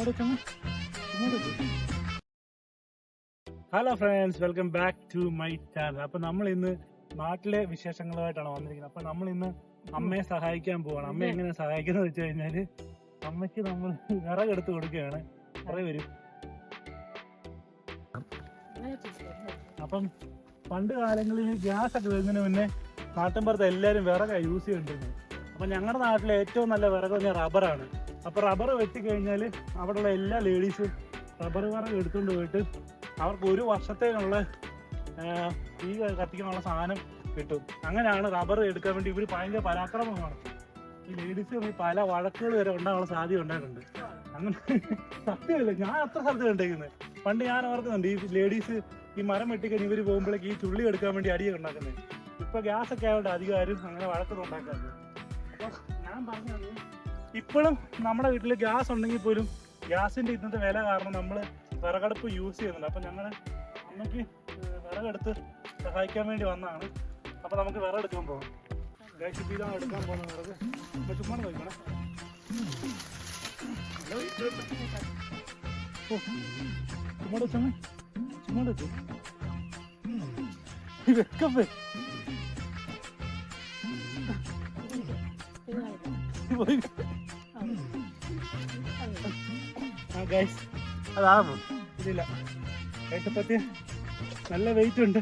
Hello friends, welcome back to my channel. അപ്പൊ നമ്മൾ ഇന്ന് നാട്ടിലെ വിശേഷങ്ങളുമായിട്ടാണ് വന്നിരിക്കുന്നത്. അപ്പൊ നമ്മൾ ഇന്ന് അമ്മയെ സഹായിക്കാൻ പോവാണ്. അമ്മ എങ്ങനെ സഹായിക്കുന്നത് വെച്ച് കഴിഞ്ഞാല് അമ്മയ്ക്ക് നമ്മൾ വിറകെടുത്ത് കൊടുക്കുകയാണ്. കുറെ വരും. അപ്പം പണ്ട് കാലങ്ങളിൽ ഗ്യാസ് ഒക്കെ വരുന്നതിന് മുന്നേ നാട്ടിൻപുറത്ത് എല്ലാവരും വിറകാണ് യൂസ് ചെയ്തിരുന്നത്. അപ്പൊ ഞങ്ങളുടെ നാട്ടിലെ ഏറ്റവും നല്ല വിറക് പറഞ്ഞാൽ റബ്ബറാണ്. അപ്പൊ റബ്ബർ വെട്ടിക്കഴിഞ്ഞാൽ അവിടെയുള്ള എല്ലാ ലേഡീസും റബ്ബർ വിറക് എടുത്തുകൊണ്ട് പോയിട്ട് അവർക്ക് ഒരു വർഷത്തേക്കുള്ള തീ കത്തിക്കാനുള്ള സാധനം കിട്ടും. അങ്ങനെയാണ് റബ്ബർ എടുക്കാൻ വേണ്ടി ഇവർ ഭയങ്കര പരാക്രമമാണ്. ഈ ലേഡീസ് പല വഴക്കുകൾ വരെ ഉണ്ടാകാനുള്ള സാധ്യത ഉണ്ടായിട്ടുണ്ട്. അങ്ങനെ സത്യമല്ല, ഞാൻ അത്ര സ്ഥലത്ത് കണ്ടേക്കുന്നത്. പണ്ട് ഞാൻ ഓർക്കുന്നുണ്ട് ഈ ലേഡീസ് ഈ മരം വെട്ടിക്കഴിഞ്ഞ് ഇവർ പോകുമ്പോഴേക്ക് ഈ ചുള്ളി എടുക്കാൻ വേണ്ടി അടിയൊക്കെ ഉണ്ടാക്കുന്നത്. ഇപ്പൊ ഗ്യാസ് ഒക്കെ ആയതുകൊണ്ട് അധികാരം അങ്ങനെ വഴക്കൊന്നും ഉണ്ടാക്കാറില്ല. അപ്പൊ ഞാൻ പറഞ്ഞത് ഇപ്പോഴും നമ്മുടെ വീട്ടിൽ ഗ്യാസ് ഉണ്ടെങ്കിൽ പോലും ഗ്യാസിന്റെ ഇന്നത്തെ വില കാരണം നമ്മൾ വിറകടുപ്പ് യൂസ് ചെയ്യുന്നുണ്ട്. അപ്പൊ ഞങ്ങൾ അമ്മയ്ക്ക് വിറകെടുത്ത് സഹായിക്കാൻ വേണ്ടി വന്നതാണ്. അപ്പൊ നമുക്ക് വിറകെടുക്കാൻ പോകാം. ഇതാണ് എടുക്കാൻ പോകുന്ന വിറക്. അപ്പൊ ചുമ്മാ നോക്കണേ. ചുമ്മാ വെച്ചാൽ ചുമ്മാ വെച്ചു വെക്കപ്പേ അതാണ് ഇതില്ല. കയറ്റപ്പറ്റി നല്ല വെയിറ്റ് ഉണ്ട്.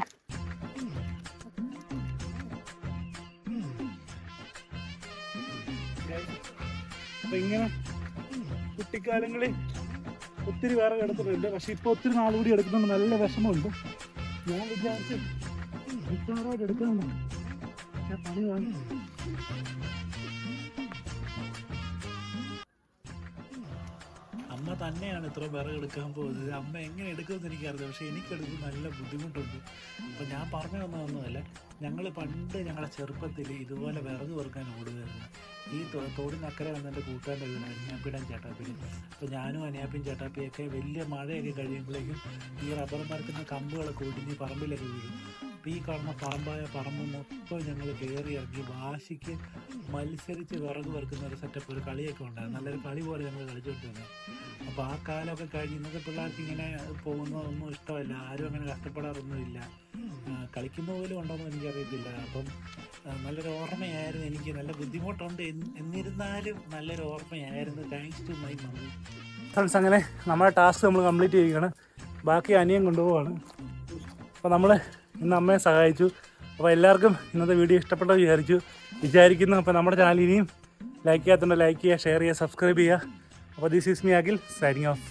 അപ്പൊ ഇങ്ങനെ കുട്ടിക്കാലങ്ങളിൽ ഒത്തിരി വിറക് എടുത്തിട്ടുണ്ട്. പക്ഷെ ഇപ്പൊ ഒത്തിരി നാളുകൂടി എടുക്കുന്നുണ്ട്. നല്ല വിഷമമുണ്ട്. ഞാൻ വിചാരിച്ചു വിറ്റാറായിട്ട് എടുക്കാനുണ്ട്. പണി വാങ്ങി അമ്മ തന്നെയാണ് ഇത്ര വിറക് എടുക്കാൻ പോകുന്നത്. അമ്മ എങ്ങനെ എടുക്കുമെന്ന് എനിക്കറിയാം. പക്ഷെ എനിക്കെടുക്കും നല്ല ബുദ്ധിമുട്ടുണ്ട്. അപ്പം ഞാൻ പറഞ്ഞു തന്നതൊന്നുമല്ല, ഞങ്ങൾ പണ്ട് ഞങ്ങളുടെ ചെറുപ്പത്തിൽ ഇതുപോലെ വിറക് വെറുക്കാൻ ഓടുകയായിരുന്നു. ഈ തോടിനക്കരെ വന്ന് എൻ്റെ കൂട്ടുകാരുടെ വീട് അനിയാപ്പിടാൻ ചേട്ടാപ്പിലും. അപ്പോൾ ഞാനും അനിയാപ്പിയും ചേട്ടാപ്പിയൊക്കെ വലിയ മഴയൊക്കെ കഴിയുമ്പോഴേക്കും ഈ റബ്ബർ മരത്തിൻ്റെ കമ്പുകളൊക്കെ ഒടിഞ്ഞ് പറമ്പിലൊക്കെ വീഴും. അപ്പോൾ ഈ കാണുന്ന പറമ്പ് മൊത്തം ഞങ്ങൾ കയറി ഇറങ്ങി വാശിക്ക് മത്സരിച്ച് വിറക് വെറുക്കുന്ന ഒരു സെറ്റപ്പ്, ഒരു കളിയൊക്കെ ഉണ്ടായിരുന്നു. നല്ലൊരു കളി പോലെ ഞങ്ങൾ കളിച്ചുകൊണ്ടിരുന്നത്. അപ്പോൾ ആ കാലമൊക്കെ കഴിഞ്ഞ് ഇന്നത്തെ പിള്ളേർക്ക് ഇങ്ങനെ പോകുന്നതൊന്നും ഇഷ്ടമല്ല. ആരും അങ്ങനെ കഷ്ടപ്പെടാറൊന്നുമില്ല. കളിക്കുന്ന പോലും ഉണ്ടോയെന്ന് എനിക്കറിയത്തില്ല. അപ്പം നല്ലൊരു ഓർമ്മയായിരുന്നു എനിക്ക്. നല്ല ബുദ്ധിമുട്ടുണ്ട്, എന്നിരുന്നാലും നല്ലൊരു ഓർമ്മയായിരുന്നു. Thanks to my mummy. Friends, അങ്ങനെ നമ്മുടെ ടാസ്ക് നമ്മൾ കംപ്ലീറ്റ് ചെയ്യുകയാണ്. ബാക്കി അനിയൻ കൊണ്ടുപോവാണ്. അപ്പോൾ നമ്മൾ ഇന്ന് അമ്മയെ സഹായിച്ചു. അപ്പോൾ എല്ലാവർക്കും ഇന്നത്തെ വീഡിയോ ഇഷ്ടപ്പെട്ടെന്ന് വിചാരിക്കുന്നു. അപ്പോൾ നമ്മുടെ ചാനൽ ഇനിയും ലൈക്ക് ചെയ്യാത്തതുകൊണ്ട് ലൈക്ക് ചെയ്യുക, ഷെയർ ചെയ്യുക, സബ്സ്ക്രൈബ് ചെയ്യുക. അപ്പോൾ this is me Akhil signing off.